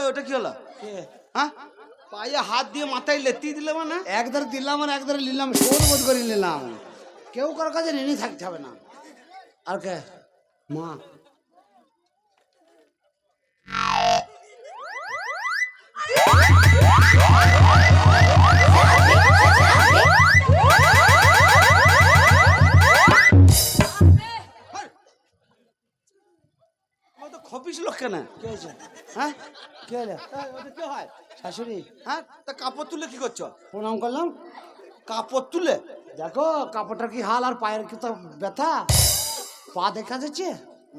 ওটা কি হলো? হ্যাঁ, পায়ে হাত দিয়ে মাথায় লেতি দিলে মানে একধারে দিলাম আর একধারে নিলাম, শোধ বোধ করে নিলাম। কেউ কারোর কাছে ঋণী থাকতে হবে না। আর কে মা খপিস লোক কেন? কে হয়েছে? হ্যাঁ কে হলে? কে হয়? শাশুড়ি। হ্যাঁ, তা কাপড় তুলে কি করছো? প্রণাম করলাম। কাপড় তুলে দেখো কাপড়টার কি হাল, আর পায়ের কি তো ব্যথা, পা দেখা যাচ্ছে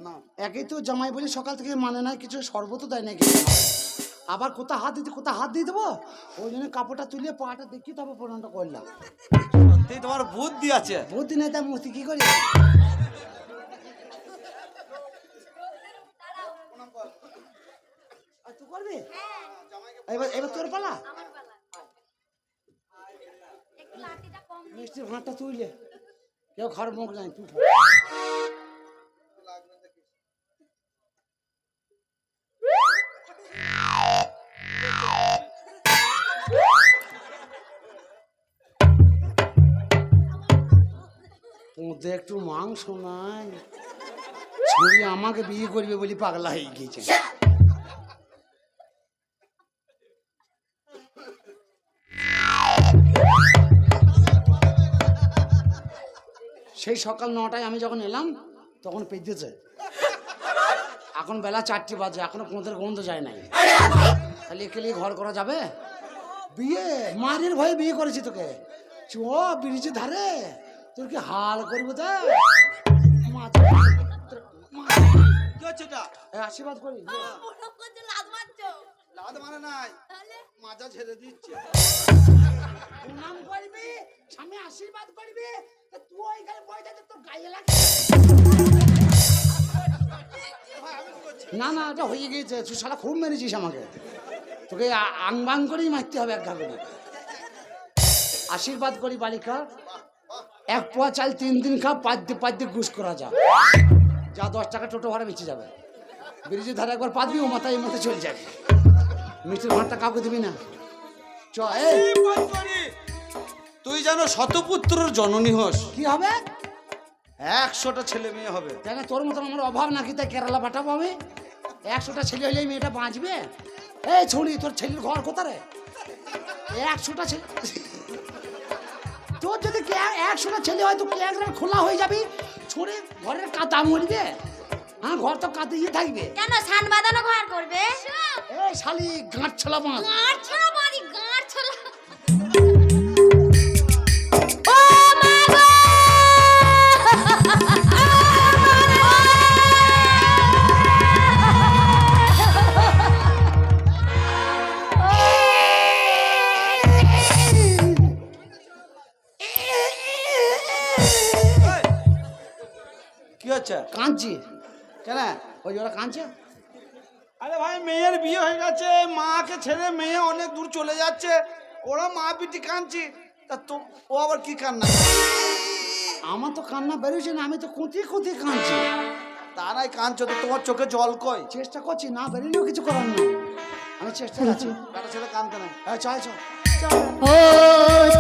না। একই তো জামাই বলি সকাল থেকে মানে না, কিছু শরবত দেয় না কিছু, আবার কোথা হাত দিতে কোথা হাত দিয়ে দেবো, ওই জন্য কাপড়টা তুলে পাটা দেখি তবে প্রণামটা করলাম। তোমার বুদ্ধি আছে। বুদ্ধি নেই তা মুক্তি কি করি? তুই করবি? এবার এবার তোর পালা। মিষ্টির ভাঁড়টা তুইলে কেউ খারাপ মুখ নাই, তুই তোদের একটু মাংস নাই, ছুরি আমাকে বিয়ে করবে বলি পাগলা হয়ে গিয়েছে। সেই সকাল 9টায় আমি যখন এলাম তখন পেয়েছে, এখন বেলা 4টে বাজে, এখনো কোঁদের গন্ধ যায় নাই। তাহলে একে নিয়ে ঘর করা যাবে? বিয়ে মায়ের ভয়ে বিয়ে করেছি তোকে, চ ব্রিজের ধারে তোর কি হাল করবো। তা আশীর্বাদ করি। লাদ মানে নাই, মাজা ছেড়ে দিচ্ছে। প্রণাম করবি, স্বামী আশীর্বাদ করবি, তুই ওইখানে বসে থাকতে তোর গায়ে লাগে না। না এটা হয়ে গিয়েছে, তুই শালা খুব মেরেছিস আমাকে, তোকে আং বাং করেই মারতে হবে এক ঘা করে। আশীর্বাদ করি বালিকা, 1 পোয়া চাল 3 দিন খা, 5 দিন গুস করা যা 10 টাকা টোটো ভাড়া বেঁচে যাবে। ব্রিজের ধারে একবার পাতবি, ও মাথায় মতো চলে যাবে। মিষ্টির ভাঁড়টা কাউকে দিবি না। চ তুই যেন শতপুত্রর জননী হস। কি হবে? 100টা ছেলে মেয়ে হবে। তাই না, তোর মতন আমার অভাব নাকি, তাই কেরালা পাঠাবো আমি? 100টা ছেলে হলে মেয়েটা বাঁচবে? এই ছড়ি, তোর ছেলের ঘর কোথায় রে? 100টা ছেলে, তোর যদি 100টা ছেলে হয় তো একদম খোলা হয়ে যাবি, ছড়ে ঘরের কাতা মরবে। হ্যাঁ, ঘর তো কাতে ইয়ে থাকবে কেন? সান বাঁধানো ঘর করবে? এই শালি গাঁট ছলা বাঁধ, গাঁট ছলা বাঁধি, গাঁট ছলা। কি হচ্ছে? কাঁদছি। কেন? ওই ওরা কাঁদছে। আরে ভাই, মেয়ের বিয়ে হয়ে গেছে, মাকে ছেড়ে মেয়ে অনেক দূর চলে যাচ্ছে, ওরা মা পিটি কাঁদছে, তা তো ও আবার কি কান্না? আমার তো কান্না বেরোচ্ছে না, আমি তো কুঁতিয়ে কুঁতিয়ে কাঁদছি। তা নাই কাঁদছো তো, তোমার চোখে জল কই? চেষ্টা করছি, না বেরোলেও কিছু করার নেই, আমি চেষ্টা করছি। বেটা ছেলে কাঁদতে নাই। হ্যাঁ চল চল। ओ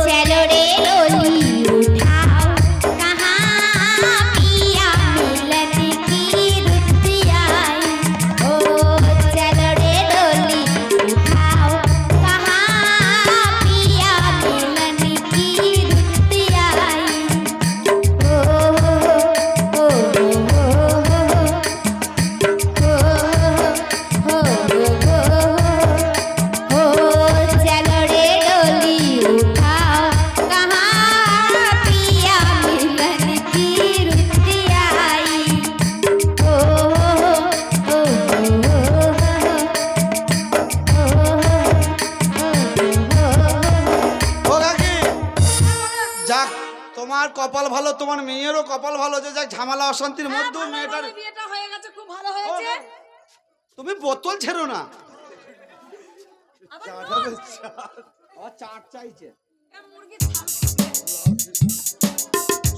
चलो रे डोली उठाओ कहाँ पिया मिलन की रुत आई। ओ चलो रे डोली उठाओ कहाँ पिया मिलन की रुत आई। ओ ओ चलो रे डोली उठाओ कहाँ पिया मिलन की रुत आई। ओ ও কাকি, যাক তোমার কপাল ভালো, তোমার মেয়েরও কপাল ভালো, যে যাক ঝামেলা অশান্তির মধ্যেও মেয়েটার বিয়েটা হয়ে গেছে, খুব ভালো হয়েছে। তুমি বোতল ছেড়ো না। ও চাট চাইছে।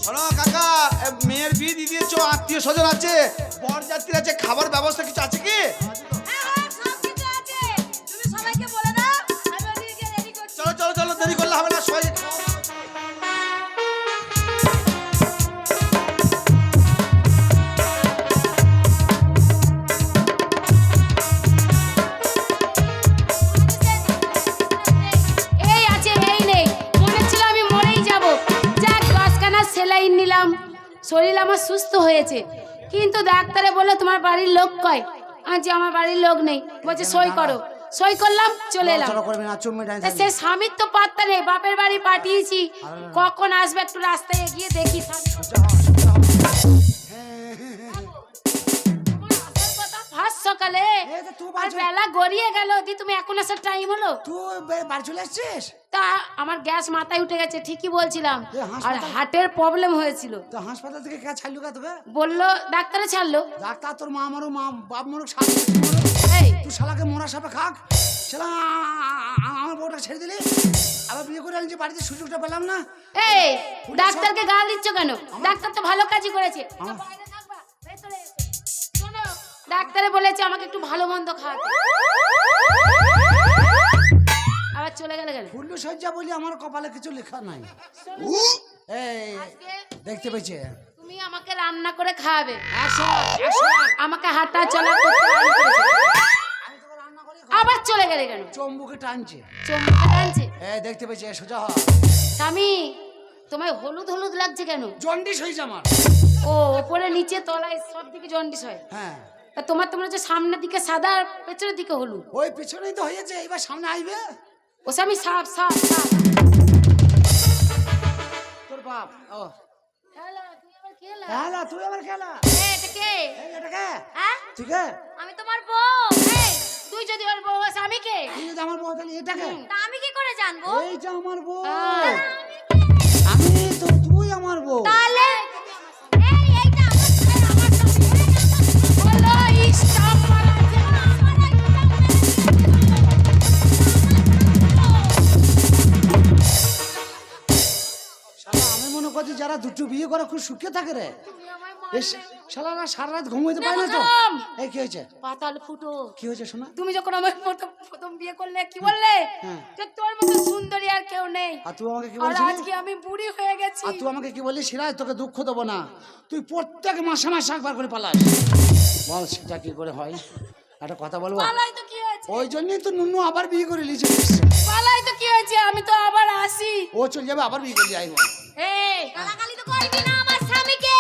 শোনো কাকা, মেয়ের বিয়ে দিয়ে দিয়েছো, আত্মীয় স্বজন আছে, বর যাত্রী আছে, খাবার ব্যবস্থা কিছু আছে কি? সব কিছু আছে, তুমি সবাইকে বলে দাও, আমি ওদিকে রেডি করছি। চলো চলো চলো, দেরি করলে হবে না, সবাই এই আছে এই নেই, মনে ছিল আমি মরেই যাব। যাক 10খানা সেলাইন নিলাম, শরীর আমার সুস্থ হয়েছে। কিন্তু ডাক্তারে বললো তোমার বাড়ির লোক কয়? আজ আমার বাড়ির লোক নেই, বলছে সই করো। সই করলাম, চলে এলাম। চলো করবে না, চুম্মে তা ডাইন। সে স্বামীর তো পাত্তা নেই, বাপের বাড়ি পাঠিয়েছি, কখন আসবে একটু রাস্তায় এগিয়ে দেখি। ফাঁস সকালে এই তো তুই আর বাড়ি- বেলা গড়িয়ে গেল, দি তুমি এখন আসার টাইম হলো? তুই বাড়ি চলে আসছিস? তা আমার গ্যাস মাথায় উঠে গেছে, ঠিকই বলছিলাম। এ, আর হাসপাতাল- হার্টের প্রবলেম হয়েছিল, তো হাসপাতাল থেকে কে ছাড়লু কা তোকে? বললো ডাক্তারে ছাড়লো। ডাক্তার তোর মা মারো, মা বাপ মরুক, সাপ এই তুই শালাকে মোরা সাপে খাক। শালা আমার বউটা ছেড়ে দিলি, আবার বিয়ে করে আনছি, বাড়িতে সুযোগটা পেলাম না। এই ডাক্তারকে গাল দিচ্ছ কেন? ডাক্তার তো ভালো কাজই করেছে। আমার- বাইরে থাকবা, ভেতরে এসো। শোনো, ডাক্তারে বলেছে আমাকে একটু ভালো মন্দ খাওয়াতে। আবার চলে গেলে কেন? ফুল্লু সজ্জা বলি আমার কপালে কিছু লেখা নাই। এই আজকে দেখতে পেয়েছে তুমি আমাকে রান্না করে খাওয়াবে, 100 আমাকে হাঁটা চলা করতে বারণ করেছে। আবার চলে গেলে কেন? চম্বুকে টানছে। চমকে টানছে। এই দেখতে পেয়েছে, সোজা হ। স্বামী, তোমায় হলুদ হলুদ লাগছে কেন? জন্ডিস হয়েছে আমার। ও ওপরে নিচে তলায় সব দিকে জন্ডিস হয়। হ্যাঁ তা তোমার তো মনে হচ্ছে সামনের দিকে সাদা আর পেছনের দিকে হলুদ। ওই পেছনেই তো হয়েছে, এবার সামনে আসবে ও স্বামী, সাপ সাপ সাপ। তোর বাপ। ও খেলা, তুই আবার খেলা। খেলা, তুই আমার খেলা। এটা কে? এই এটাকে হ্যাঁ, ঠিক আছে, আমি তোমার বউ। এই, তুই যদি ওর বউ হয়, আমি কে? তুই যদি আমার বউ তাহলে এটাকে। তা আমি কি করে জানবো? এইটা আমার বউ, আহ, আমি তো, তুই আমার বউ। তাহলে এই এইটা আমার স্বামী। বলো, স্টপ মারা আছে। শালা আমি মনে করছি যারা দুটো বিয়ে করে খুব সুখে থাকে রে। তুমি আমায় এস মারবে। শালা সারা রাত ঘুমোইতে পারে না তো। থাম। এই কি হয়েছে? পাতাল ফুটো। কি হয়েছে শোনা? তুমি যখন আমার প্রথম প্রথম বিয়ে করলে কি বললে? হ্যাঁ। যে তোর মতো সুন্দরী আর কেউ নেই। আর তুই আমাকে কি আর বলছিস? আজকে আমি বুড়ি হয়ে গেছি। আর তুই আমাকে কি বললি? সিরাজ তোকে দুঃখ দেবো না, তুই প্রত্যেক মাসে মাসে একবার করে পালাস। বল সেটা কি করে হয়? একটা কথা বলবো, পালাই তো কি হয়েছে? ওই জন্যই তো নুনু আবার বিয়ে করে লিখে পালাই তো কি হয়েছে? আমি তো আবার আসি। ও চলে যাবে, আবার বিয়ে করে যাইব। এই গালাগালি তো করবি না আমার স্বামীকে।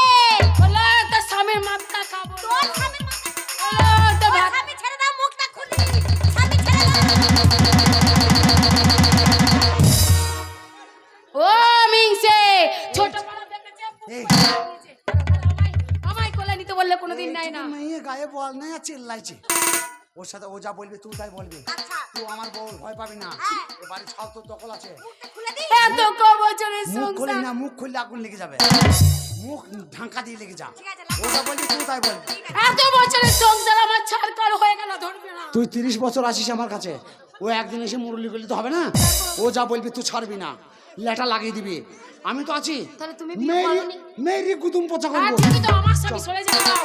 বলো, তোর স্বামীর মাথা খাবো। তোর স্বামীর মাথা বলো, তো তোর ভাত স্বামী ছেড়ে দাও, মুখটা খুলে দিবি। স্বামী ছেড়ে দাও। ও মিংসে ছোট বড় দেখেছে, এই। আমায় কোলে নিতে বললে কোনোদিন নাই না। মেয়ে গায়ে বল নাই আর চিল্লাইছে। ওর সাথে ও যা বলবি তুই তাই বলবি। আচ্ছা, তুই আমার বউ, ভয় পাবি না। হ্যাঁ। এ বাড়ি ছাও তোর দখল আছে। মুখটা খুলে দি। এত ক বছরের মুখ খুলি সংসার না, মুখ খুললে আগুন লেগে যাবে, মুখ ঢাকা দিয়ে লেগে যা। ঠিক আছে, ওটা বলবি তুই তাই বলবি। এত বছরের সংসার আমার ছাড়কার হয়ে গেল, ধরবে না। তুই 30 বছর আসিস আমার কাছে, ও একদিন এসে মুরলি করলে তো হবে না। ও যা বলবি তুই ছাড়বি না, লেটা লাগিয়ে দিবি। আমি তো আছি, তাহলে তুমি বিয়ে করোনি? মেরি কুতুম পচা আর করবো। তুমি তো আমার সাথে সরে যাও।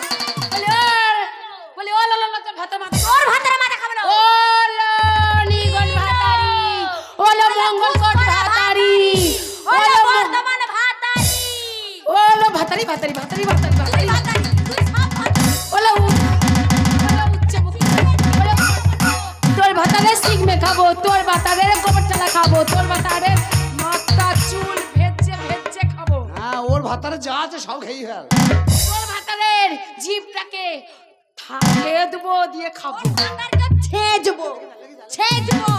বলে ও লালা তো ভাতা মাথা তোর ভাতের মাথা খাবে না। ও লো নিগন ভাতারি, ও লো মঙ্গল কোট ভাতারি, ও লো বর্তমান ভাতারি। ও লো ভাতারি ভাতারি ভাতারি ভাতারি ভাতারি ভাতারি, তুই সব ভাতারি। ও লো উচ্চ মুখ, তোর ভাতারে সিগমে খাবো, তোর ভাতারে গোবর চালা খাবো, তোর ভাতারে মাথা চুল ভেজে ভেজে খাবো, হ্যাঁ, ওর ভাতারে যা আছে সব খেয়ে ফেল। তোর ভাতারের জিভটাকে থাকলে দেবো দিয়ে খাবো। ভাতারকে ছেঁচবো, ছেঁচবো।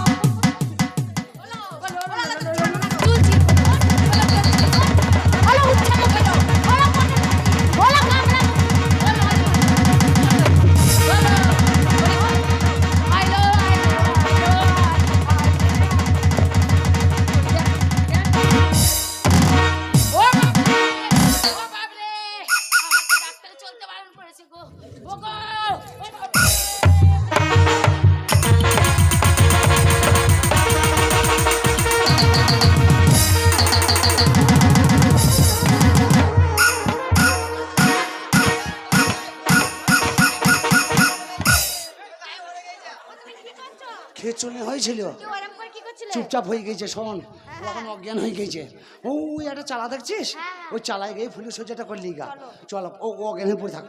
খেচুনি হয়েছিল, ওরম করে কি করছিলে? চুপচাপ হয়ে গেছে। শোন, ও এখন অজ্ঞান হয়ে গেছে। ওই একটা চালা দেখছিস, ওই চালায় গিয়ে ফুলের সোজাটা করলি গা। চল, ও অজ্ঞান হয়ে পড়ে থাক।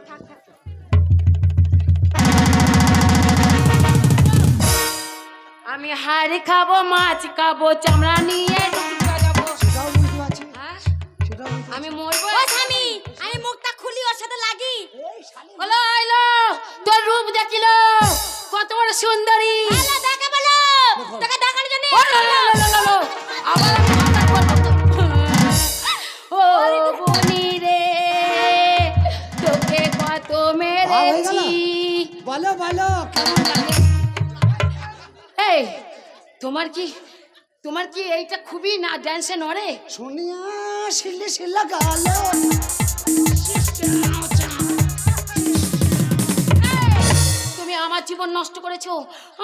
আমি হাড়ি খাবো, মাছ খাবো, চামড়া নিয়ে ঢুকে যাবো। সেটাও বুঝতে পারছি, হ্যাঁ? সেটাও বুঝতে আমি মরবো। ও স্বামী, আমি মুখটা খুলি ওর সাথে লাগি। বলো আইলো, তোর রূপ দেখিলো কত বড় সুন্দরী। হ্যালো, দেখে বলো। তোকে দেখানোর জন্য ও লো লো লো লো লো, আবার আমি ভাষা বলবো। ও বনি রে, তোকে কত মেরেছি। বলো বলো কেমন লাগে। এই তোমার কি এইটা খুবই না ড্যান্সে নড়ে? সোনিয়া শিল্লে শিল্লা গালো। তুমি আমার জীবন নষ্ট করেছো,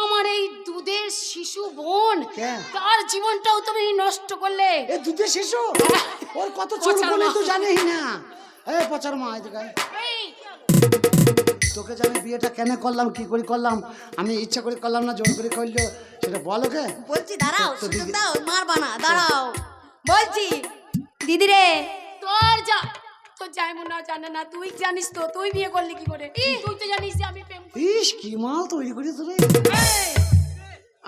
আমার এই দুধের শিশু বোন, কেন? তার জীবনটাও তুমি নষ্ট করলে। এ দুধের শিশু, ওর কত ছোট পচার বলে মা। তো জানিস না। এ পচার মা, এদিকে আয়। এই, তোকে যে আমি বিয়েটা কেন করলাম, কি করে করলাম, আমি ইচ্ছা করে করলাম না জোর করে করলো, সেটা বল ওকে। বলছি দাঁড়াও, তো সুযোগ দিদি- দাও, মারবা না, দাঁড়াও। বলছি দিদি রে, তোর জায়মু না জানে না, তুই জানিস তো, তুই বিয়ে করলি কি করে? তুই তো জানিস যে আমি প্রেম করি। ইস কি মাল তৈরি করি তোরে। এই,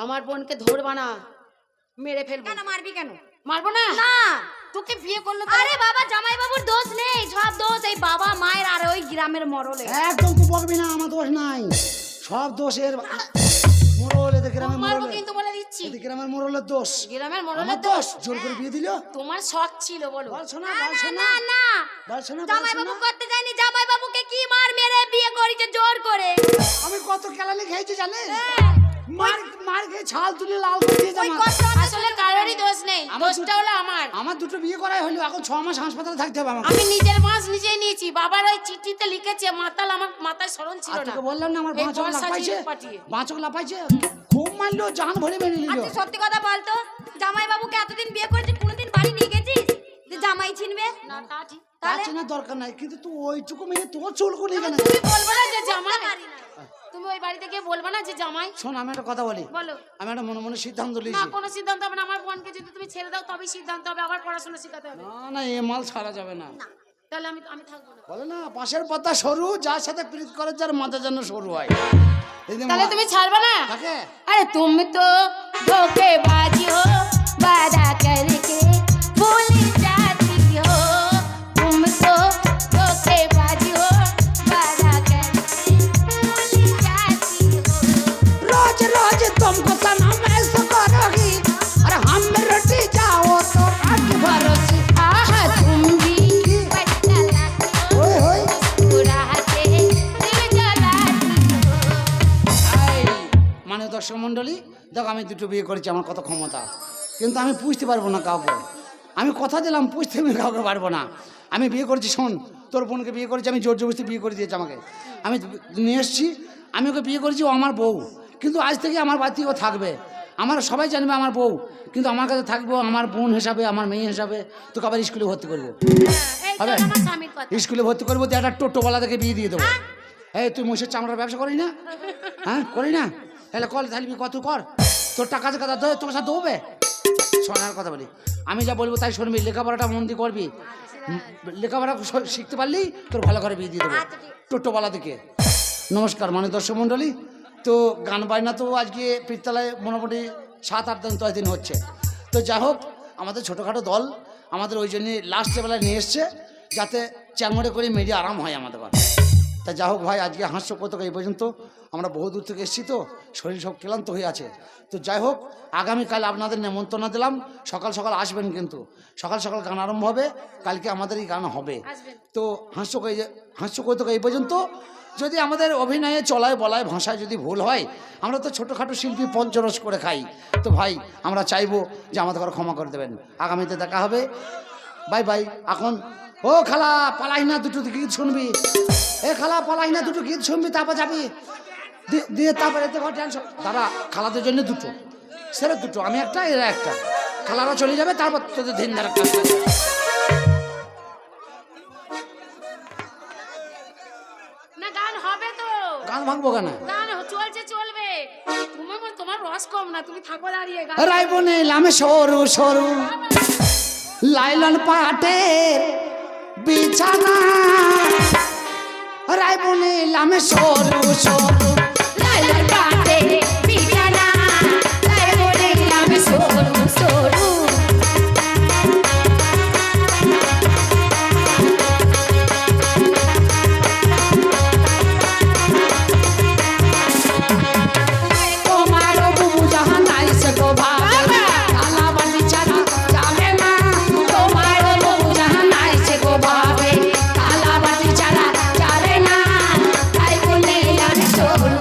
আমার বোনকে ধরবা না, মেরে ফেলবো। কেন মারবি কেন? মারবো না, না, তোকে বিয়ে করলো তো। আরে বাবা, জামাই বাবুর দোষ নেই, সব দোষ এই বাবা মায়ের আর ওই গ্রামের মরলে। একদম তুই বকবি না, আমার দোষ নাই, সব দোষের মোড়ল, এদের গ্রামের মারবো মোড়ল, কিন্তু বলে দিচ্ছি, এদের গ্রামের মোড়লের দোষ। গ্রামের আমার মরলের দোষ, দোষ। জোর করে বিয়ে দিল। তোমার শখ ছিল বলো? বল শোনা, না বল না শোনা, না না, বল শোনা, বল জামাই শোনা। বাবু করতে যায়নি, জামাই বাবুকে কি মার মেরে বিয়ে করেছে জোর করে। আমি কত কেলানি খেয়েছি জানিস, হ্যাঁ, মার মার খেয়ে ছাল তুলে লাল করে দিয়েছে ওই আমার। কষ্ট আমি আসলে কারোরই দোষ নেই, আমার দোষটা হলো আমার। আমার দুটো বিয়ে করাই হলো, এখন 6 মাস হাসপাতালে থাকতে হবে আমাকে। আমি নিজের মাছ নিজেই নিয়েছি, বাবার ওই চিঠিতে লিখেছে মাতাল, আমার মাথায় স্মরণ ছিল আর না। তোকে বললাম না আমার এই বাঁচক বর্ষা লাফাইছে, ঝিল পাঠিয়ে। বাঁচক লাফাইছে, খুব মারলো, জান ভরে বেরিয়ে আর নিল। তুই সত্যি কথা বলতো, জামাই বাবুকে এতদিন বিয়ে করেছিস, কোনোদিন বাড়ি নিয়ে গেছিস যে জামাই চিনবে? না তা ঠিক। তার তাহলে চেনার দরকার নাই, কিন্তু তুই ওইটুকু মেয়ে তোর চুল করে কেন? তুমি বলবে না যে জামাই, পারি না। তুমি ওই বাড়িতে গিয়ে বলবে না যে জামাই? শোন, আমি একটা কথা বলি, বলো। আমি একটা মনে মনে সিদ্ধান্ত না, নিয়েছি। কোনো সিদ্ধান্ত হবে না, আমার বোনকে যদি তুমি ছেড়ে দাও তবেই সিদ্ধান্ত হবে, আবার পড়াশোনা শেখাতে হবে। না না, এ মাল ছাড়া যাবে না। তাহলে আমি আমি থাকবো না। বলে না, পাশের পথা সরু, যার সাথে প্রীত করে যার মাথা যেন সরু হয়। এই যে তাহলে তুমি ছাড়বে না? কাকে? अरे तुम तो धोखेबाजी हो, वादा करके भूल जाती हो। तुम तो धोखेबाजी हो, वादा करके भूल जाती हो। रोज रोज तुमको सनम ऐसा करोगी, और हम रोटी जाओ तो आग भरोसी। आहा, तुम भी पट्टा लाती हो, ओए होए, मुस्कुराते दिल जलाती हो। এই মানে দর্শক মন্ডলী, দেখো আমি দুটো বিয়ে করেছি, আমার কত ক্ষমতা। কিন্তু আমি পুষতে পারবো না কাউকে। আমি কথা দিলাম পুষতে আমি কাউকে পারবো না। আমি বিয়ে করেছি, শোন, তোর বোনকে বিয়ে করেছি আমি, জোর জবরদস্তি বিয়ে করে দিয়েছি আমাকে। আমি নিয়ে এসেছি, আমি ওকে বিয়ে করেছি, ও আমার বউ। কিন্তু আজ থেকে আমার বাড়িতে ও থাকবে, আমার সবাই জানবে আমার বউ, কিন্তু আমার কাছে থাকবো আমার বোন হিসাবে, আমার মেয়ে হিসাবে। তোকে আবার স্কুলে ভর্তি করবো, এই তো হবে? আমার স্বামীর কথা। স্কুলে ভর্তি করবো তো একটা টোটোওয়ালা থেকে বিয়ে দিয়ে দেবো। এই তুই মহিষের চামড়ার ব্যবসা করি না? হ্যাঁ করি না? তাহলে কল, তাহলে কত কর, তোর টাকা আছে কথা তোর সাথে দেবে। শোনার কথা বলি, আমি যা বলবো তাই শুনবি, লেখাপড়াটা মন দিয়ে করবি। লেখাপড়া শিখতে পারলি তোর ভালো করে বিয়ে দিয়ে দেবো টোটোওয়ালা থেকে। নমস্কার মানে দর্শক মণ্ডলী, তো গান বাজনা তো আজকে পীরতলায় মোটামুটি 7-8 দিন 10 দিন হচ্ছে। তো যাই হোক, আমাদের ছোটোখাটো দল আমাদের ওই জন্যে লাস্ট বেলায় নিয়ে এসছে, যাতে চ্যাংমড়ে করে মেরে আরাম হয় আমাদের ঘরে। তা যা হোক ভাই, আজকে হাস্যকৌতুক এই পর্যন্ত। আমরা বহু দূর থেকে এসেছি, তো শরীর সব ক্লান্ত হয়ে আছে। তো যাই হোক, আগামীকাল আপনাদের নেমন্তন্ন দিলাম, সকাল সকাল আসবেন, কিন্তু সকাল সকাল গান আরম্ভ হবে, কালকে আমাদের এই গান হবে। তো হাস্যকৌতুক এই পর্যন্ত। যদি আমাদের অভিনয়ে চলায় বলায় ভাষায় যদি ভুল হয়, আমরা তো ছোটোখাটো শিল্পী, পঞ্চরস করে খাই। তো ভাই আমরা চাইবো যে আমাদের ঘরে ক্ষমা করে দেবেন। আগামীতে দেখা হবে, বাই বাই। এখন ও খালা পালাই না, দুটো গীত শুনবি। এ খালা পালাই না, দুটো গীত শুনবি, তারপর যাবি দিয়ে তারপরে এতে ঘর টেনশন। তারা খালাদের জন্য দুটো, সেরা দুটো, আমি একটা এরা একটা, খালারা চলে যাবে, তারপর তোদের দিন ধারা কাজ করবে। না গান হবে তো, গান ভাঙবো কেন? গান চলছে, চলবে। তোমার রস কম না, তুমি থাকো দাঁড়িয়ে। গান রাইবনে লামে সরু সরু লাইলন পাটের বিছানা, রাইবনে লামে সরু সরু লাইলন পাটের বিছানা, লাইবনে লামে সরু সরু। তোমারও বুবু জাহান আইসে গো ভাবে, কালা বাটি ছাড়া যাবে না। তোমারও বহু জাহান আইছে গো ভাবে, কালা বাটি ছাড়া যাবে না। তাই বলে আমি সরু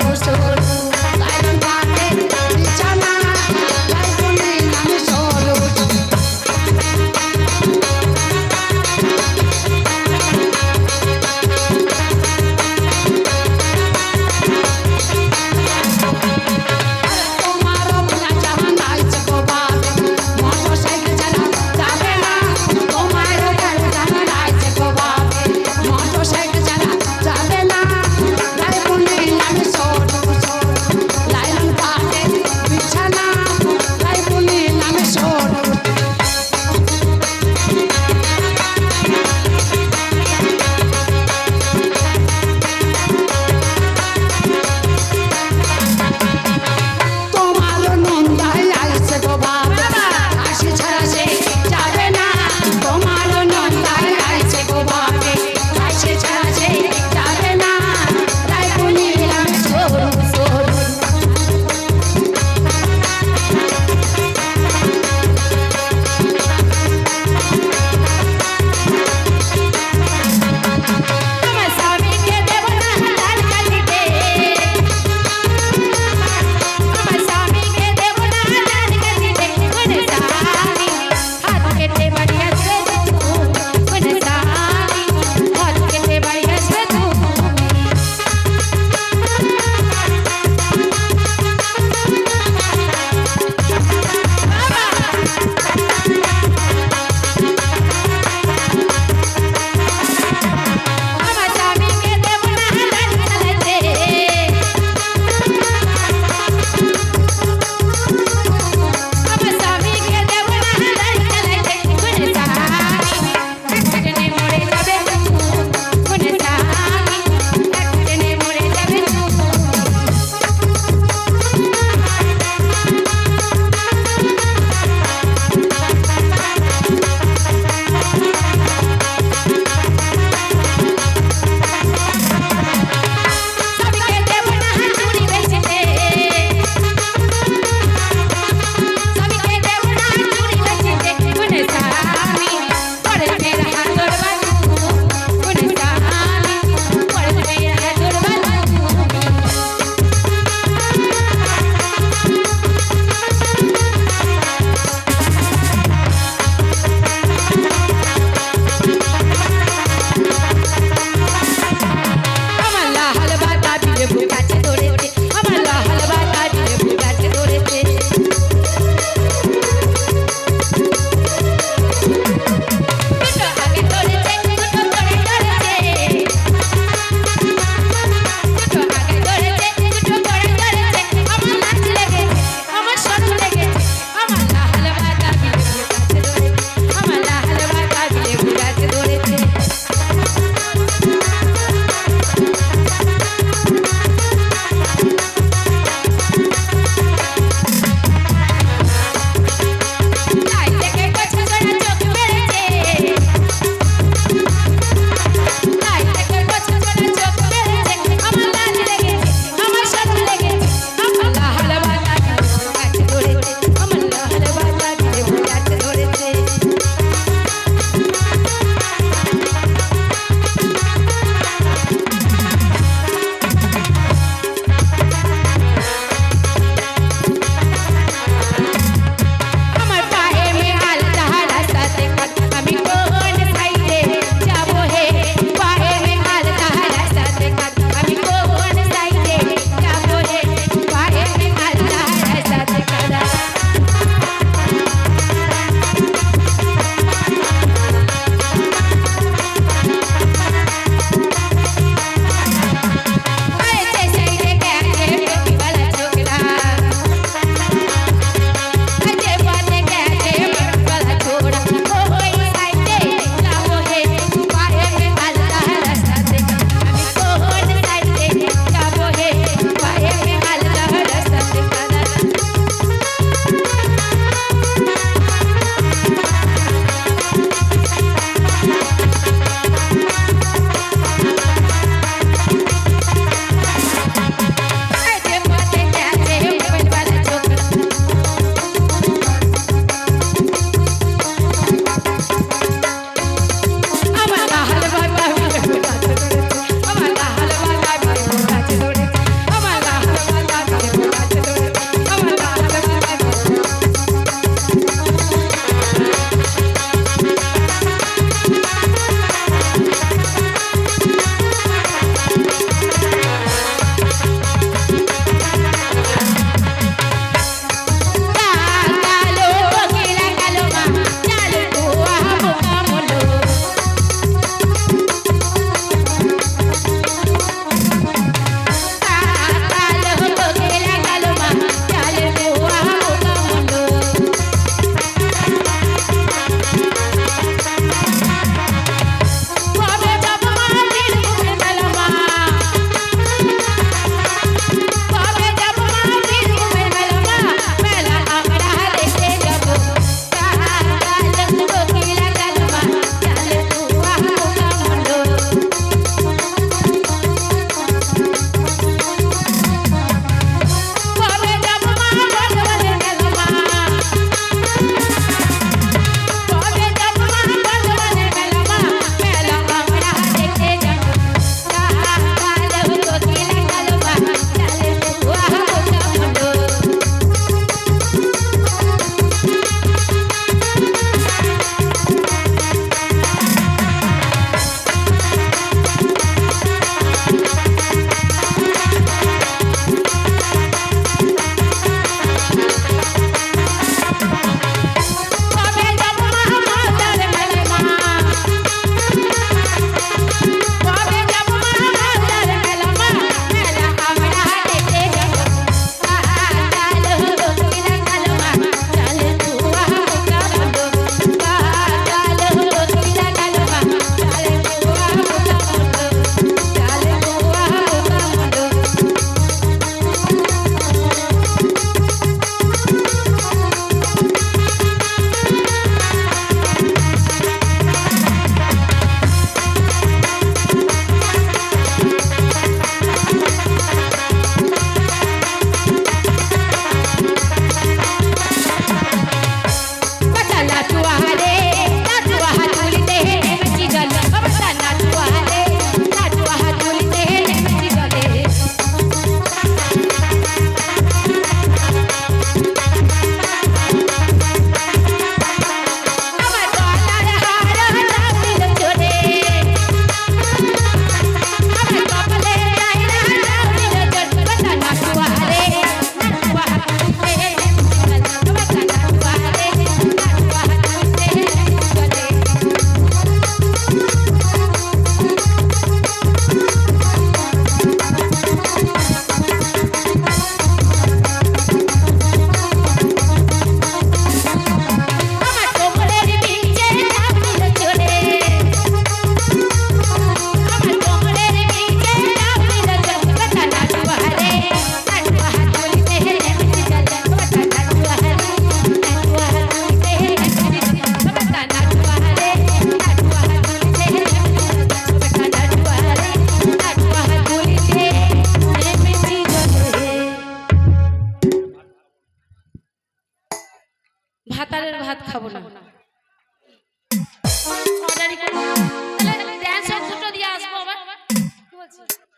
আছে